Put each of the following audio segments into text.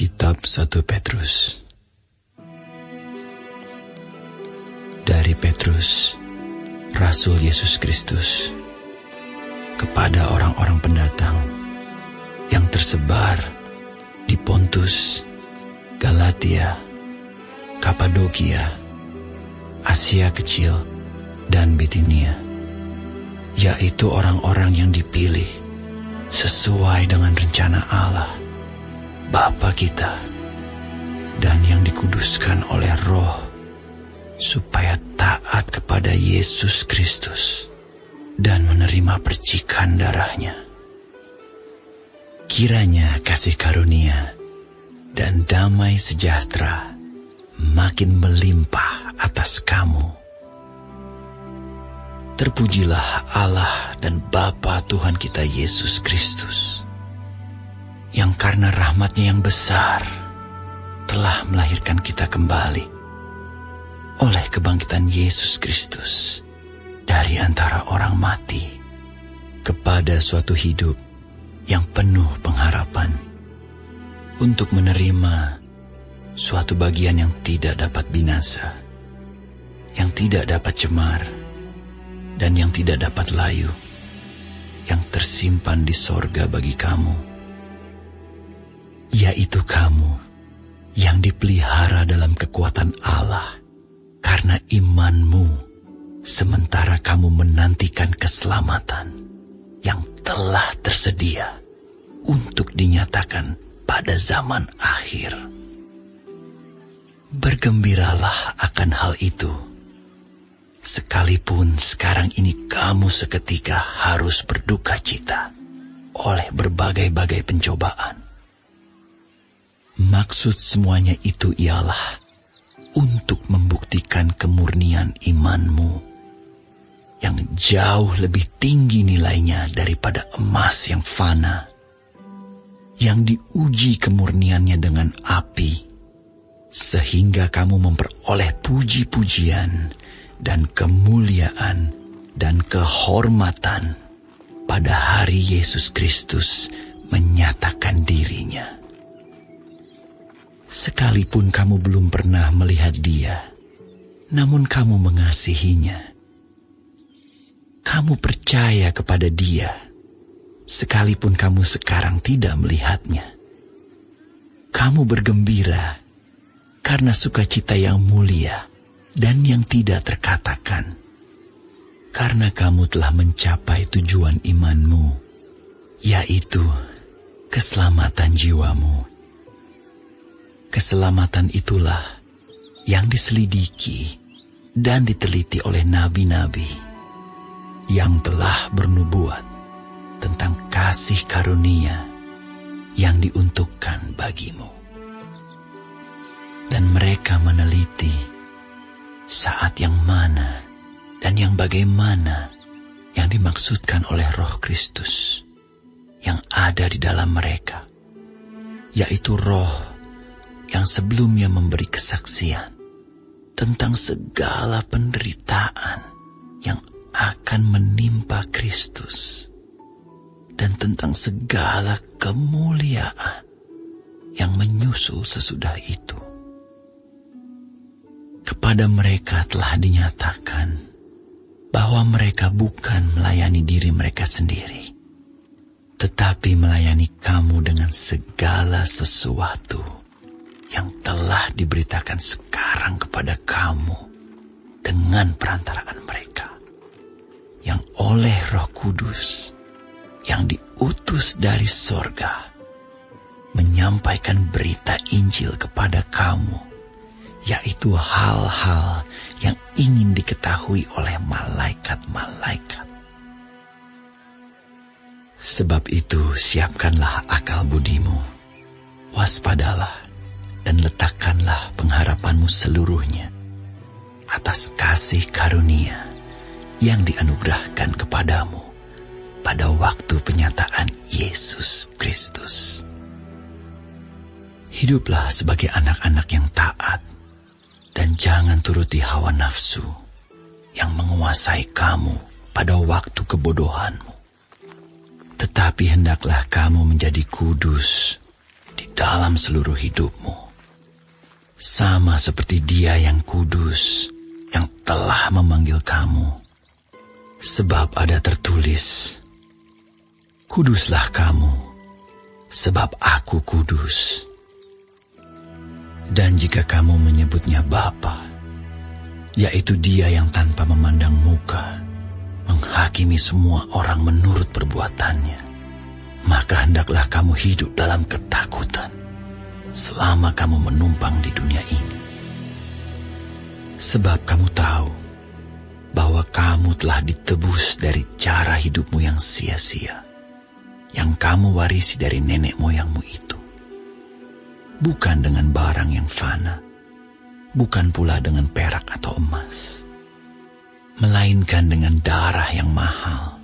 Kitab 1 Petrus. Dari Petrus, Rasul Yesus Kristus, kepada orang-orang pendatang yang tersebar di Pontus, Galatia, Kapadokia, Asia Kecil, dan Bitinia, yaitu orang-orang yang dipilih sesuai dengan rencana Allah, Bapa kita, dan yang dikuduskan oleh Roh, supaya taat kepada Yesus Kristus dan menerima percikan darahnya. Kiranya kasih karunia dan damai sejahtera makin melimpah atas kamu. Terpujilah Allah dan Bapa Tuhan kita Yesus Kristus, yang karena rahmat-Nya yang besar telah melahirkan kita kembali oleh kebangkitan Yesus Kristus dari antara orang mati kepada suatu hidup yang penuh pengharapan, untuk menerima suatu bagian yang tidak dapat binasa, yang tidak dapat cemar, dan yang tidak dapat layu, yang tersimpan di sorga bagi kamu, yaitu kamu yang dipelihara dalam kekuatan Allah karena imanmu, sementara kamu menantikan keselamatan yang telah tersedia untuk dinyatakan pada zaman akhir. Bergembiralah akan hal itu, sekalipun sekarang ini kamu seketika harus berduka cita oleh berbagai-bagai pencobaan. Maksud semuanya itu ialah untuk membuktikan kemurnian imanmu, yang jauh lebih tinggi nilainya daripada emas yang fana, yang diuji kemurniannya dengan api, sehingga kamu memperoleh puji-pujian dan kemuliaan dan kehormatan pada hari Yesus Kristus menyatakan dirinya. Sekalipun kamu belum pernah melihat Dia, namun kamu mengasihinya. Kamu percaya kepada Dia, sekalipun kamu sekarang tidak melihatnya. Kamu bergembira karena sukacita yang mulia dan yang tidak terkatakan, karena kamu telah mencapai tujuan imanmu, yaitu keselamatan jiwamu. Keselamatan itulah yang diselidiki dan diteliti oleh nabi-nabi yang telah bernubuat tentang kasih karunia yang diuntukkan bagimu. Dan mereka meneliti saat yang mana dan yang bagaimana yang dimaksudkan oleh Roh Kristus yang ada di dalam mereka, yaitu Roh yang sebelumnya memberi kesaksian tentang segala penderitaan yang akan menimpa Kristus dan tentang segala kemuliaan yang menyusul sesudah itu. Kepada mereka telah dinyatakan bahwa mereka bukan melayani diri mereka sendiri, tetapi melayani kamu dengan segala sesuatu yang telah diberitakan sekarang kepada kamu dengan perantaraan mereka, yang oleh Roh Kudus yang diutus dari sorga menyampaikan berita Injil kepada kamu, yaitu hal-hal yang ingin diketahui oleh malaikat-malaikat. Sebab itu siapkanlah akal budimu, waspadalah, dan letakkanlah pengharapanmu seluruhnya atas kasih karunia yang dianugerahkan kepadamu pada waktu penyataan Yesus Kristus. Hiduplah sebagai anak-anak yang taat, dan jangan turuti hawa nafsu yang menguasai kamu pada waktu kebodohanmu. Tetapi hendaklah kamu menjadi kudus di dalam seluruh hidupmu. Sama seperti Dia yang kudus, yang telah memanggil kamu. Sebab ada tertulis, kuduslah kamu, sebab aku kudus. Dan jika kamu menyebutnya Bapa, yaitu Dia yang tanpa memandang muka, menghakimi semua orang menurut perbuatannya, maka hendaklah kamu hidup dalam ketakutan selama kamu menumpang di dunia ini. Sebab kamu tahu bahwa kamu telah ditebus dari cara hidupmu yang sia-sia, yang kamu warisi dari nenek moyangmu itu. Bukan dengan barang yang fana, bukan pula dengan perak atau emas, melainkan dengan darah yang mahal,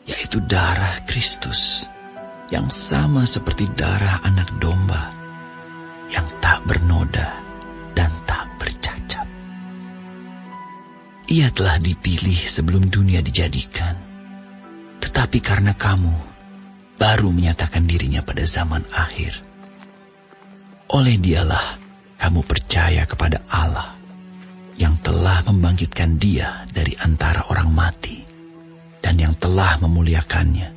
yaitu darah Kristus, yang sama seperti darah anak domba, yang tak bernoda dan tak bercacat. Ia telah dipilih sebelum dunia dijadikan, tetapi karena kamu baru menyatakan dirinya pada zaman akhir, oleh Dialah kamu percaya kepada Allah yang telah membangkitkan Dia dari antara orang mati dan yang telah memuliakannya,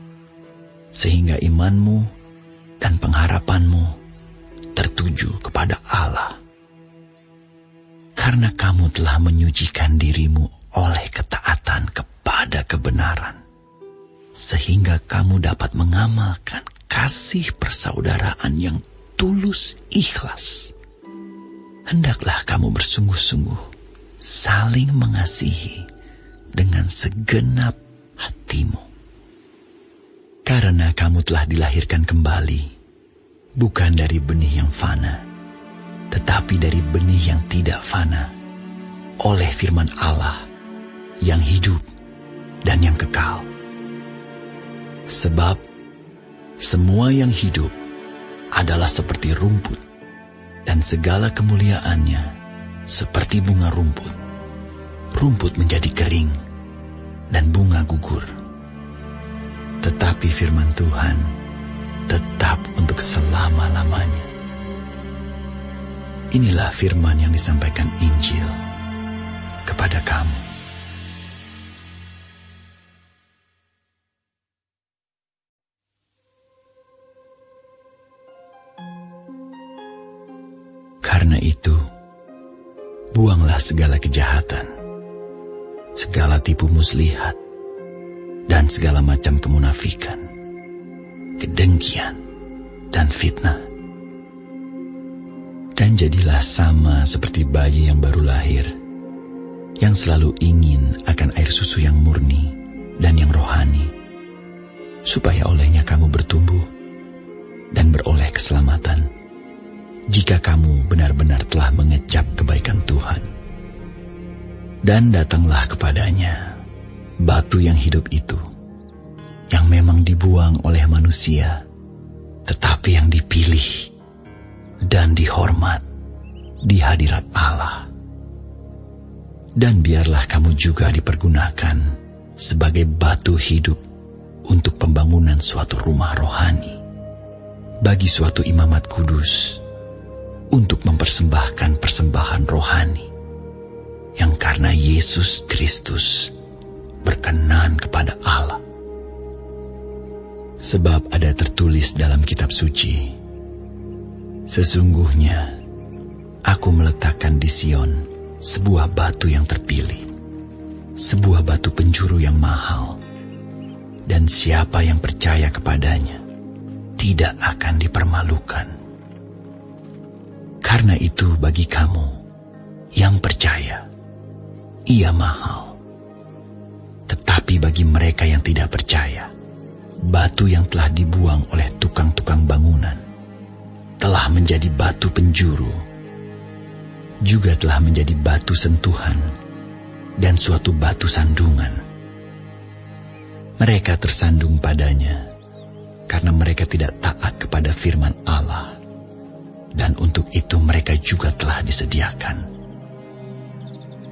sehingga imanmu dan pengharapanmu tertuju kepada Allah. Karena kamu telah menyucikan dirimu oleh ketaatan kepada kebenaran, sehingga kamu dapat mengamalkan kasih persaudaraan yang tulus ikhlas. Hendaklah kamu bersungguh-sungguh saling mengasihi dengan segenap hatimu. Karena kamu telah dilahirkan kembali, bukan dari benih yang fana, tetapi dari benih yang tidak fana, oleh firman Allah yang hidup dan yang kekal. Sebab semua yang hidup adalah seperti rumput, dan segala kemuliaannya seperti bunga rumput. Rumput menjadi kering, dan bunga gugur. Tetapi firman Tuhan tetap untuk selama-lamanya. Inilah firman yang disampaikan Injil kepada kamu. Karena itu, buanglah segala kejahatan, segala tipu muslihat, dan segala macam kemunafikan, kedengkian, dan fitnah. Dan jadilah sama seperti bayi yang baru lahir, yang selalu ingin akan air susu yang murni dan yang rohani, supaya olehnya kamu bertumbuh dan beroleh keselamatan, jika kamu benar-benar telah mengecap kebaikan Tuhan. Dan datanglah kepadanya batu yang hidup itu, yang memang dibuang oleh manusia, tetapi yang dipilih dan dihormat di hadirat Allah. Dan biarlah kamu juga dipergunakan sebagai batu hidup untuk pembangunan suatu rumah rohani, bagi suatu imamat kudus, untuk mempersembahkan persembahan rohani yang karena Yesus Kristus berkenan kepada Allah. Sebab ada tertulis dalam kitab suci, sesungguhnya aku meletakkan di Sion sebuah batu yang terpilih, sebuah batu penjuru yang mahal, dan siapa yang percaya kepadanya tidak akan dipermalukan. Karena itu bagi kamu yang percaya, ia mahal. Tetapi bagi mereka yang tidak percaya, batu yang telah dibuang oleh tukang-tukang bangunan telah menjadi batu penjuru, juga telah menjadi batu sentuhan dan suatu batu sandungan. Mereka tersandung padanya karena mereka tidak taat kepada firman Allah, dan untuk itu mereka juga telah disediakan.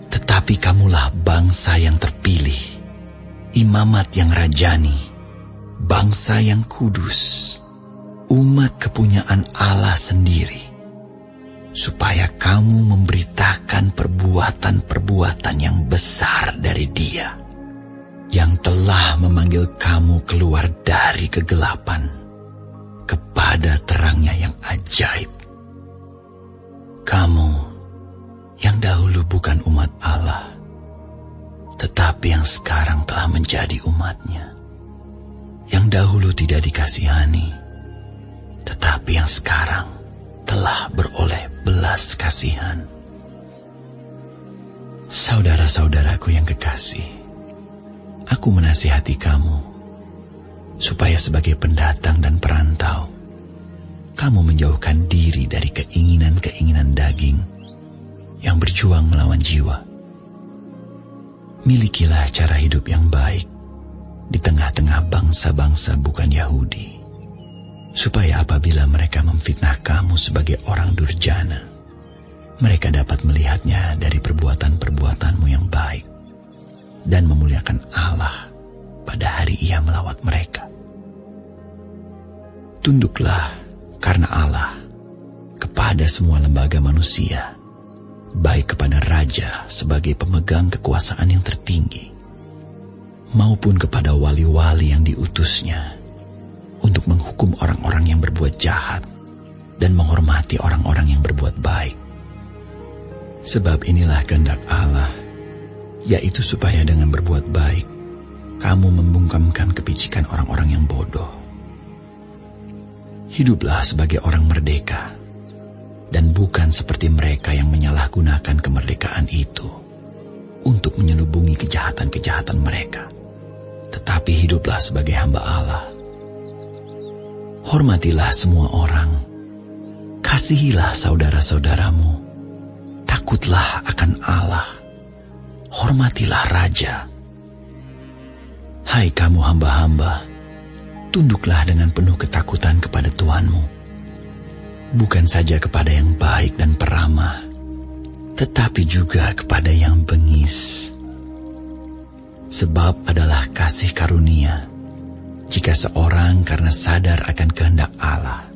Tetapi kamulah bangsa yang terpilih, imamat yang rajani, bangsa yang kudus, umat kepunyaan Allah sendiri, supaya kamu memberitakan perbuatan-perbuatan yang besar dari Dia, yang telah memanggil kamu keluar dari kegelapan kepada terangnya yang ajaib. Kamu yang dahulu bukan umat Allah, tetapi yang sekarang telah menjadi umat-Nya, yang dahulu tidak dikasihani, tetapi yang sekarang telah beroleh belas kasihan. Saudara-saudaraku yang kekasih, aku menasihati kamu, supaya sebagai pendatang dan perantau, kamu menjauhkan diri dari keinginan-keinginan daging yang berjuang melawan jiwa. Milikilah cara hidup yang baik di tengah-tengah bangsa-bangsa bukan Yahudi, supaya apabila mereka memfitnah kamu sebagai orang durjana, mereka dapat melihatnya dari perbuatan-perbuatanmu yang baik dan memuliakan Allah pada hari Ia melawat mereka. Tunduklah karena Allah kepada semua lembaga manusia, baik kepada raja sebagai pemegang kekuasaan yang tertinggi, maupun kepada wali-wali yang diutusnya untuk menghukum orang-orang yang berbuat jahat dan menghormati orang-orang yang berbuat baik. Sebab inilah kehendak Allah, yaitu supaya dengan berbuat baik, kamu membungkamkan kepicikan orang-orang yang bodoh. Hiduplah sebagai orang merdeka, dan bukan seperti mereka yang menyalahgunakan kemerdekaan itu untuk menyelubungi kejahatan-kejahatan mereka, tetapi hiduplah sebagai hamba Allah. Hormatilah semua orang, kasihilah saudara-saudaramu, takutlah akan Allah, hormatilah raja. Hai kamu hamba-hamba, tunduklah dengan penuh ketakutan kepada Tuhanmu, bukan saja kepada yang baik dan peramah, tetapi juga kepada yang bengis. Sebab adalah kasih karunia jika seorang karena sadar akan kehendak Allah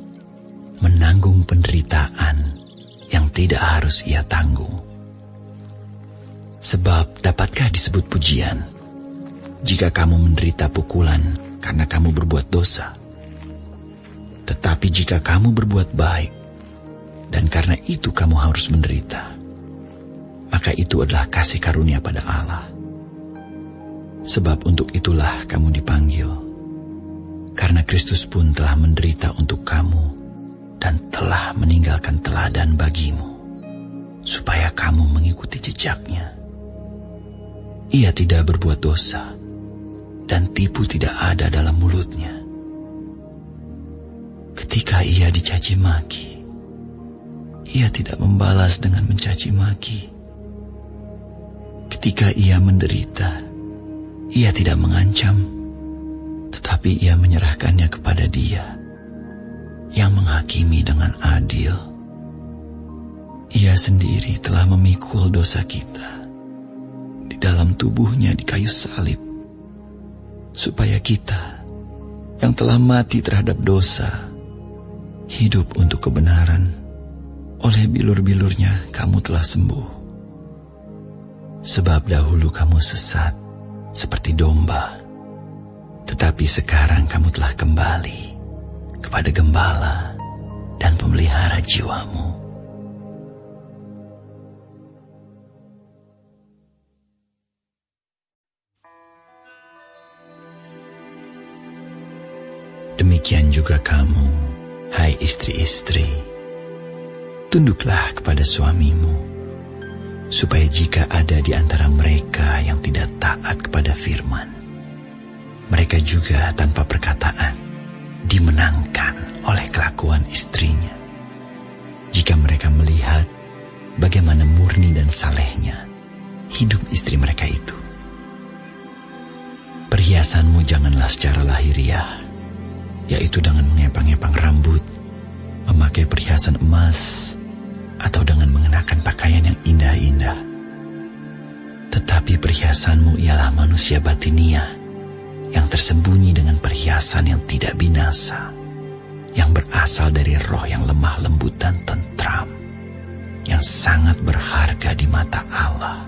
menanggung penderitaan yang tidak harus ia tanggung. Sebab dapatkah disebut pujian jika kamu menderita pukulan karena kamu berbuat dosa? Tetapi jika kamu berbuat baik, dan karena itu kamu harus menderita, maka itu adalah kasih karunia pada Allah. Sebab untuk itulah kamu dipanggil, karena Kristus pun telah menderita untuk kamu, dan telah meninggalkan teladan bagimu, supaya kamu mengikuti jejaknya. Ia tidak berbuat dosa, dan tipu tidak ada dalam mulutnya. Ketika ia dicaci maki, ia tidak membalas dengan mencaci maki. Ketika ia menderita, ia tidak mengancam, tetapi ia menyerahkannya kepada Dia yang menghakimi dengan adil. Ia sendiri telah memikul dosa kita di dalam tubuhnya di kayu salib, supaya kita yang telah mati terhadap dosa hidup untuk kebenaran. Oleh bilur-bilurnya kamu telah sembuh. Sebab dahulu kamu sesat seperti domba, tetapi sekarang kamu telah kembali kepada Gembala dan Pemelihara jiwamu. Demikian juga kamu, hai istri-istri, tunduklah kepada suamimu, supaya jika ada di antara mereka yang tidak taat kepada firman, mereka juga tanpa perkataan dimenangkan oleh kelakuan istrinya. Jika mereka melihat bagaimana murni dan salehnya hidup istri mereka itu. Perhiasanmu janganlah secara lahiriah, yaitu dengan mengepang-epang rambut, memakai perhiasan emas, atau dengan mengenakan pakaian yang indah-indah. Tetapi perhiasanmu ialah manusia batinia yang tersembunyi dengan perhiasan yang tidak binasa, yang berasal dari roh yang lemah lembut dan tentram, yang sangat berharga di mata Allah.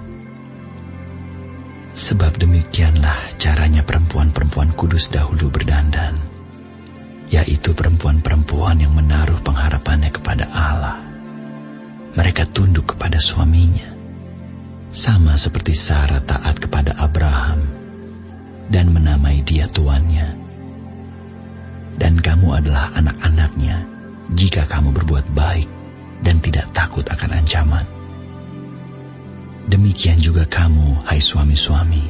Sebab demikianlah caranya perempuan-perempuan kudus dahulu berdandan, yaitu perempuan-perempuan yang menaruh pengharapannya kepada Allah. Mereka tunduk kepada suaminya, sama seperti Sarah taat kepada Abraham dan menamai dia tuannya. Dan kamu adalah anak-anaknya jika kamu berbuat baik dan tidak takut akan ancaman. Demikian juga kamu, hai suami-suami,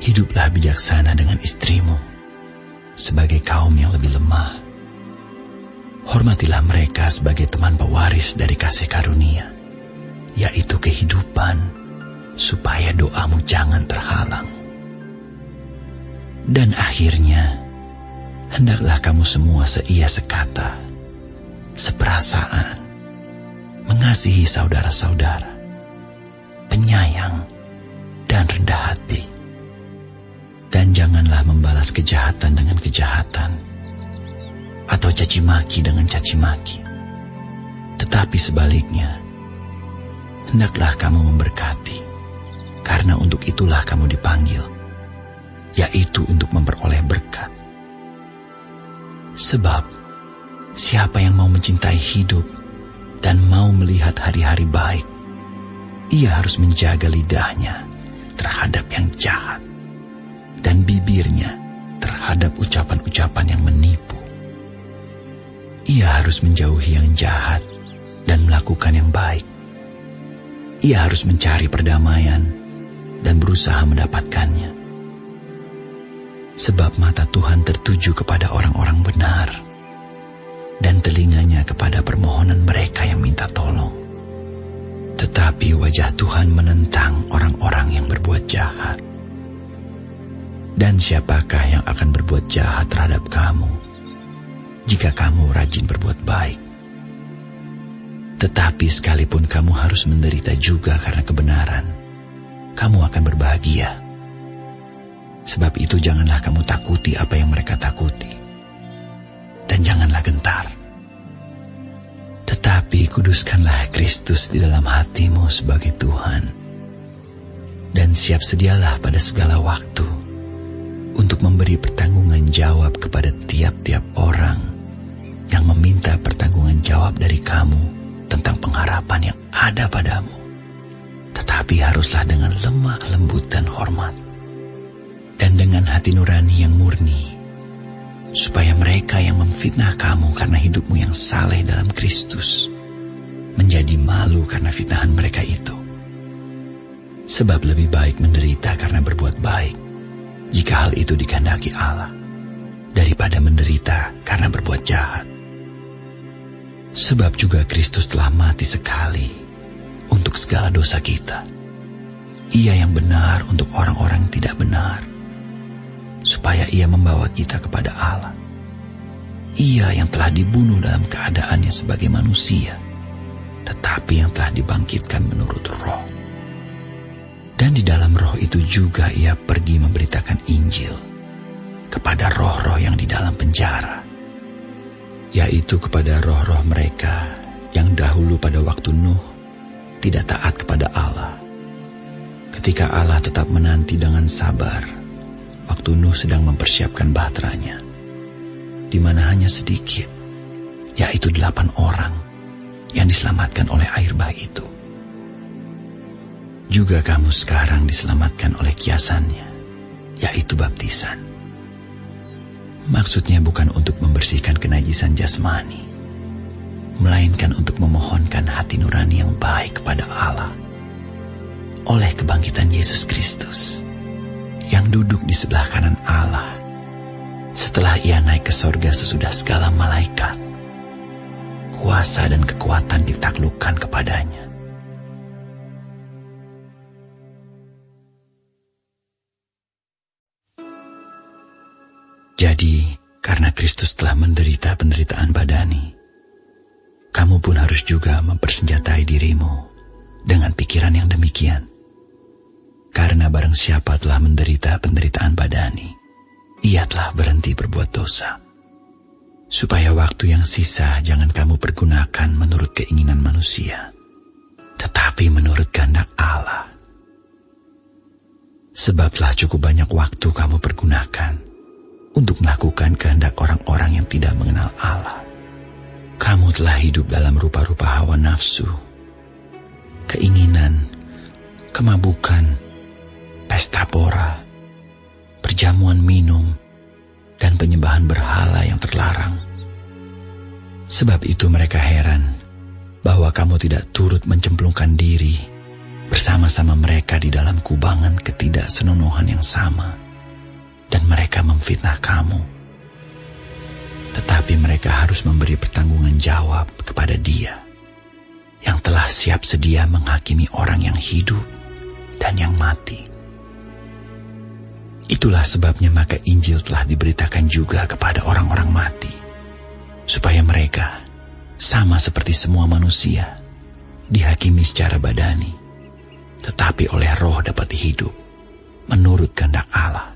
hiduplah bijaksana dengan istrimu, sebagai kaum yang lebih lemah. Hormatilah mereka sebagai teman pewaris dari kasih karunia, yaitu kehidupan, supaya doamu jangan terhalang. Dan akhirnya, hendaklah kamu semua seia sekata, seperasaan, mengasihi saudara-saudara, penyayang, dan rendah hati. Dan janganlah membalas kejahatan dengan kejahatan, atau caci maki dengan caci maki. Tetapi sebaliknya, hendaklah kamu memberkati, karena untuk itulah kamu dipanggil, yaitu untuk memperoleh berkat. Sebab, siapa yang mau mencintai hidup dan mau melihat hari-hari baik, ia harus menjaga lidahnya terhadap yang jahat dan bibirnya terhadap ucapan-ucapan yang menipu. Ia harus menjauhi yang jahat dan melakukan yang baik. Ia harus mencari perdamaian dan berusaha mendapatkannya. Sebab mata Tuhan tertuju kepada orang-orang benar, dan telinganya kepada permohonan mereka yang minta tolong. Tetapi wajah Tuhan menentang orang-orang yang berbuat jahat. Dan siapakah yang akan berbuat jahat terhadap kamu, jika kamu rajin berbuat baik? Tetapi sekalipun kamu harus menderita juga karena kebenaran, kamu akan berbahagia. Sebab itu janganlah kamu takuti apa yang mereka takuti, dan janganlah gentar. Tetapi kuduskanlah Kristus di dalam hatimu sebagai Tuhan, dan siap sedialah pada segala waktu untuk memberi pertanggungan jawab kepada tiap-tiap orang yang meminta pertanggungan jawab dari kamu tentang pengharapan yang ada padamu. Tetapi haruslah dengan lemah lembut dan hormat, dan dengan hati nurani yang murni, supaya mereka yang memfitnah kamu karena hidupmu yang saleh dalam Kristus menjadi malu karena fitnahan mereka itu. Sebab lebih baik menderita karena berbuat baik, jika hal itu dikehendaki Allah, daripada menderita karena berbuat jahat. Sebab juga Kristus telah mati sekali untuk segala dosa kita. Ia yang benar untuk orang-orang yang tidak benar, supaya ia membawa kita kepada Allah. Ia yang telah dibunuh dalam keadaannya sebagai manusia, tetapi yang telah dibangkitkan menurut roh. Dan di dalam roh itu juga ia pergi memberitakan Injil kepada roh-roh yang di dalam penjara, yaitu kepada roh-roh mereka yang dahulu pada waktu Nuh tidak taat kepada Allah, ketika Allah tetap menanti dengan sabar waktu Nuh sedang mempersiapkan bahteranya, di mana hanya sedikit, yaitu 8 orang yang diselamatkan oleh air bah itu. Juga kamu sekarang diselamatkan oleh kiasannya, yaitu baptisan. Maksudnya bukan untuk membersihkan kenajisan jasmani, melainkan untuk memohonkan hati nurani yang baik kepada Allah oleh kebangkitan Yesus Kristus, yang duduk di sebelah kanan Allah setelah ia naik ke sorga sesudah segala malaikat, kuasa dan kekuatan ditaklukkan kepadanya. Jadi, karena Kristus telah menderita penderitaan badani, kamu pun harus juga mempersenjatai dirimu dengan pikiran yang demikian. Karena barang siapa telah menderita penderitaan badani, ia telah berhenti berbuat dosa. supaya waktu yang sisa jangan kamu pergunakan menurut keinginan manusia, tetapi menurut kehendak Allah. Sebab telah cukup banyak waktu kamu pergunakan untuk melakukan kehendak orang-orang yang tidak mengenal Allah. Kamu telah hidup dalam rupa-rupa hawa nafsu, keinginan, kemabukan, pesta pora, perjamuan minum, dan penyembahan berhala yang terlarang. Sebab itu mereka heran bahwa kamu tidak turut mencemplungkan diri bersama-sama mereka di dalam kubangan ketidaksenonohan yang sama, dan mereka memfitnah kamu. Tetapi mereka harus memberi pertanggungan jawab kepada Dia yang telah siap sedia menghakimi orang yang hidup dan yang mati. Itulah sebabnya maka Injil telah diberitakan juga kepada orang-orang mati, supaya mereka, sama seperti semua manusia, dihakimi secara badani, tetapi oleh Roh dapat hidup menurut kehendak Allah.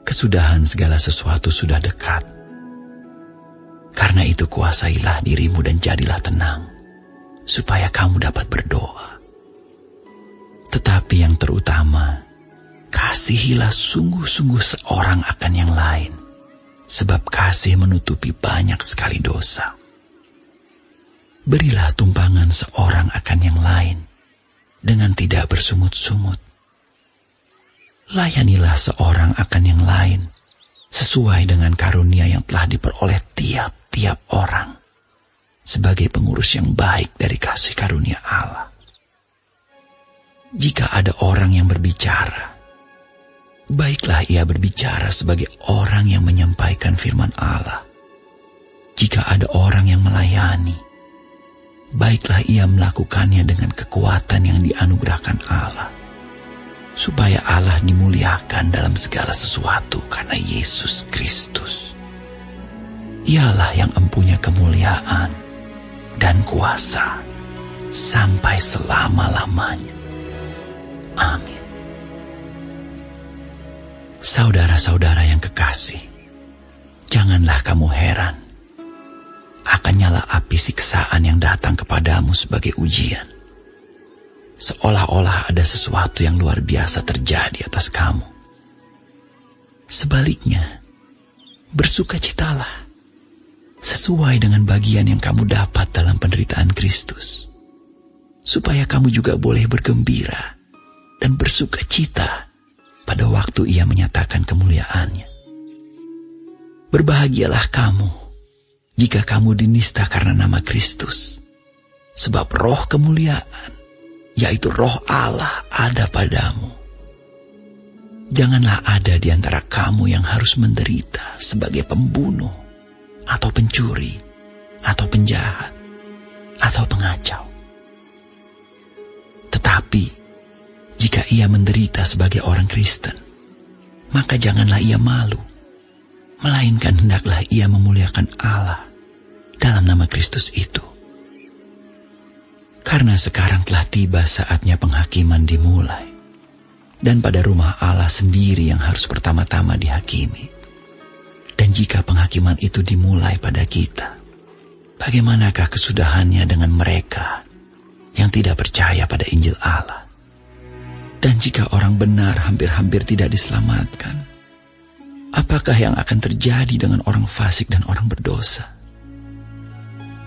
Kesudahan segala sesuatu sudah dekat. Karena itu kuasailah dirimu dan jadilah tenang, supaya kamu dapat berdoa. Tetapi yang terutama, kasihilah sungguh-sungguh seorang akan yang lain, sebab kasih menutupi banyak sekali dosa. Berilah tumpangan seorang akan yang lain dengan tidak bersungut-sungut. Layanilah seorang akan yang lain sesuai dengan karunia yang telah diperoleh tiap-tiap orang sebagai pengurus yang baik dari kasih karunia Allah. Jika ada orang yang berbicara, baiklah ia berbicara sebagai orang yang menyampaikan firman Allah. Jika ada orang yang melayani, baiklah ia melakukannya dengan kekuatan yang dianugerahkan Allah, supaya Allah dimuliakan dalam segala sesuatu karena Yesus Kristus. Ialah yang empunya kemuliaan dan kuasa sampai selama-lamanya. Amin. Saudara-saudara yang kekasih, janganlah kamu heran akan nyala api siksaan yang datang kepadamu sebagai ujian, seolah-olah ada sesuatu yang luar biasa terjadi atas kamu. Sebaliknya, bersukacitalah sesuai dengan bagian yang kamu dapat dalam penderitaan Kristus, supaya kamu juga boleh bergembira dan bersukacita pada waktu Ia menyatakan kemuliaannya. Berbahagialah kamu jika kamu dinista karena nama Kristus, sebab roh kemuliaan, yaitu roh Allah, ada padamu. Janganlah ada di antara kamu yang harus menderita sebagai pembunuh, atau pencuri, atau penjahat, atau pengacau. Tetapi, jika ia menderita sebagai orang Kristen, maka janganlah ia malu, melainkan hendaklah ia memuliakan Allah dalam nama Kristus itu. Karena sekarang telah tiba saatnya penghakiman dimulai, dan pada rumah Allah sendiri yang harus pertama-tama dihakimi. Dan jika penghakiman itu dimulai pada kita, bagaimanakah kesudahannya dengan mereka yang tidak percaya pada Injil Allah? Dan jika orang benar hampir-hampir tidak diselamatkan, apakah yang akan terjadi dengan orang fasik dan orang berdosa?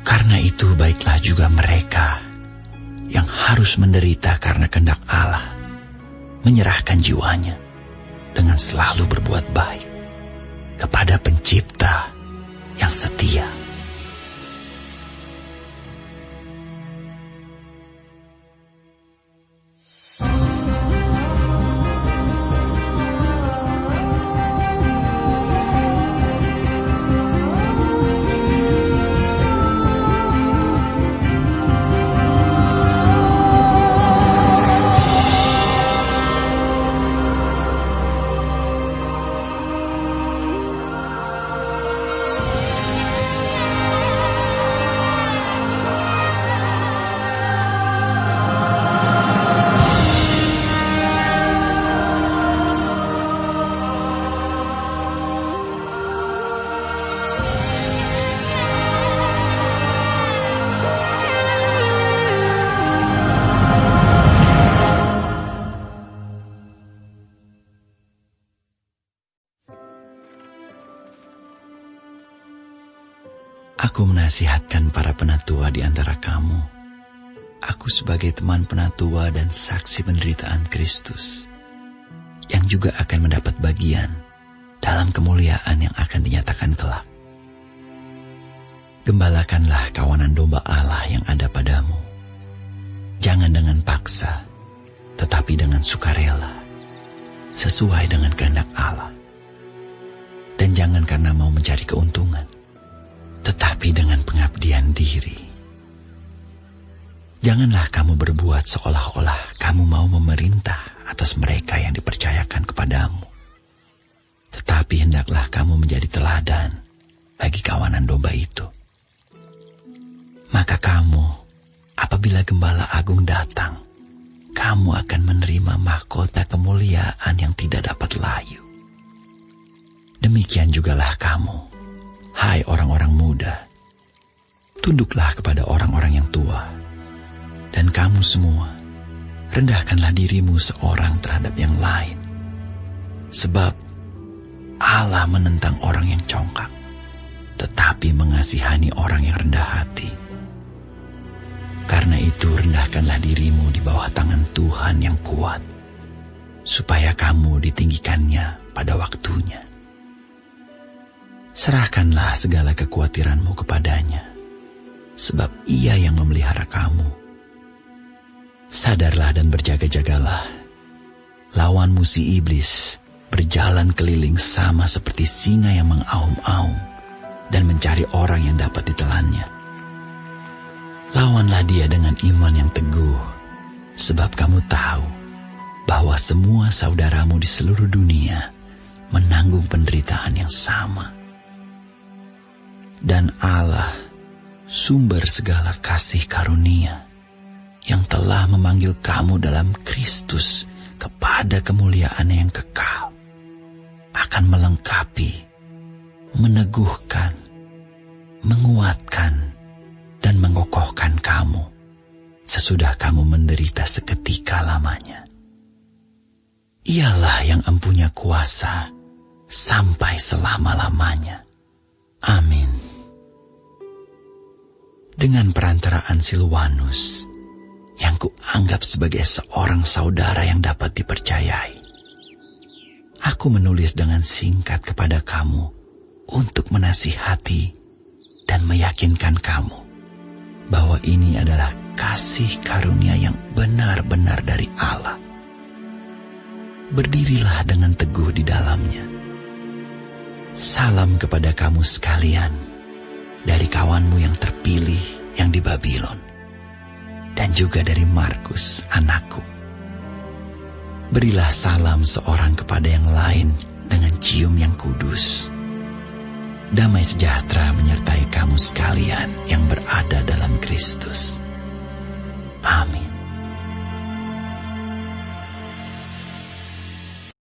Karena itu baiklah juga mereka yang harus menderita karena kehendak Allah menyerahkan jiwanya dengan selalu berbuat baik kepada Pencipta yang setia. Aku menasihatkan para penatua di antara kamu. Aku sebagai teman penatua dan saksi penderitaan Kristus, yang juga akan mendapat bagian dalam kemuliaan yang akan dinyatakan kelak. Gembalakanlah kawanan domba Allah yang ada padamu. Jangan dengan paksa, tetapi dengan sukarela, sesuai dengan kehendak Allah. Dan jangan karena mau mencari keuntungan, tetapi dengan pengabdian diri. Janganlah kamu berbuat seolah-olah kamu mau memerintah atas mereka yang dipercayakan kepadamu. Tetapi hendaklah kamu menjadi teladan bagi kawanan domba itu. Maka kamu, apabila Gembala Agung datang, kamu akan menerima mahkota kemuliaan yang tidak dapat layu. Demikian jugalah kamu, hai orang-orang muda. Tunduklah kepada orang-orang yang tua. Dan kamu semua, rendahkanlah dirimu seorang terhadap yang lain. Sebab Allah menentang orang yang congkak, tetapi mengasihani orang yang rendah hati. Karena itu rendahkanlah dirimu di bawah tangan Tuhan yang kuat, supaya kamu ditinggikannya pada waktunya. Serahkanlah segala kekhawatiranmu kepadanya, sebab Ia yang memelihara kamu. Sadarlah dan berjaga-jagalah. Lawanmu si iblis berjalan keliling sama seperti singa yang mengaum-aum dan mencari orang yang dapat ditelannya. Lawanlah dia dengan iman yang teguh, sebab kamu tahu bahwa semua saudaramu di seluruh dunia menanggung penderitaan yang sama. Dan Allah, sumber segala kasih karunia, yang telah memanggil kamu dalam Kristus kepada kemuliaan yang kekal, akan melengkapi, meneguhkan, menguatkan, dan mengokohkan kamu sesudah kamu menderita seketika lamanya. Ialah yang empunya kuasa sampai selama-lamanya. Amin. Dengan perantaraan Silwanus, yang kuanggap sebagai seorang saudara yang dapat dipercayai, aku menulis dengan singkat kepada kamu untuk menasihati dan meyakinkan kamu bahwa ini adalah kasih karunia yang benar-benar dari Allah. Berdirilah dengan teguh di dalamnya. Salam kepada kamu sekalian dari kawanmu yang terpilih yang di Babylon, dan juga dari Markus, anakku. Berilah salam seorang kepada yang lain dengan cium yang kudus. Damai sejahtera menyertai kamu sekalian yang berada dalam Kristus. Amin.